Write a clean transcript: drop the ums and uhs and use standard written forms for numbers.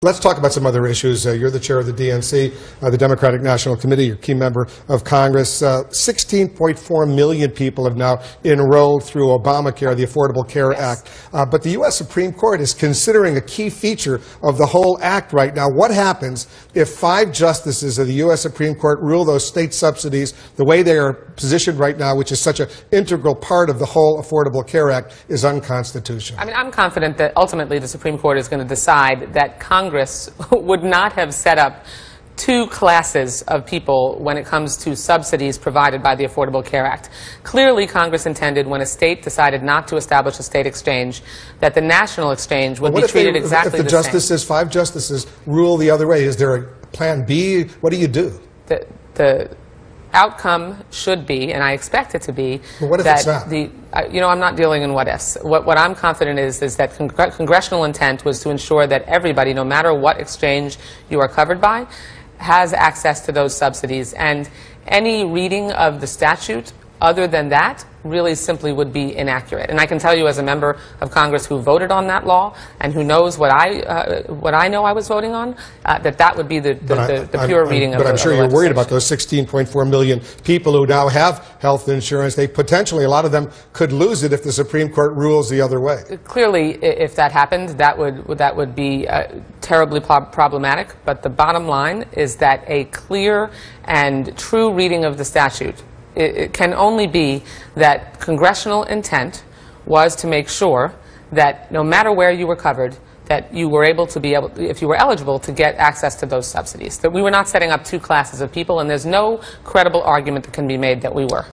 Let's talk about some other issues. You're the chair of the DNC, the Democratic National Committee. You're a key member of Congress. 16.4 million people have now enrolled through Obamacare, the Affordable Care Act. But the U.S. Supreme Court is considering a key feature of the whole act right now. What happens if 5 justices of the U.S. Supreme Court rule those state subsidies the way they are positioned right now, which is such an integral part of the whole Affordable Care Act, is unconstitutional? I mean, I'm confident that ultimately the Supreme Court is going to decide that Congress would not have set up 2 classes of people when it comes to subsidies provided by the Affordable Care Act. Clearly, Congress intended, when a state decided not to establish a state exchange, that the national exchange would be treated exactly the same. If the 5 justices rule the other way, is there a plan B? What do you do? The outcome should be, and I expect it to be, but what if that it's not? I'm not dealing in what ifs. What I'm confident is that congressional intent was to ensure that everybody, no matter what exchange you are covered by, has access to those subsidies. And any reading of the statute other than that really simply would be inaccurate. And I can tell you, as a member of Congress who voted on that law and who knows what I know I was voting on, that would be the pure reading of the legislation. But I'm sure you're worried about those 16.4 million people who now have health insurance. They potentially, a lot of them could lose it if the Supreme Court rules the other way. Clearly, if that happened, that would be terribly problematic. But the bottom line is that a clear and true reading of the statute, it can only be that congressional intent was to make sure that no matter where you were covered, that you were if you were eligible, to get access to those subsidies. That we were not setting up 2 classes of people, and there's no credible argument that can be made that we were.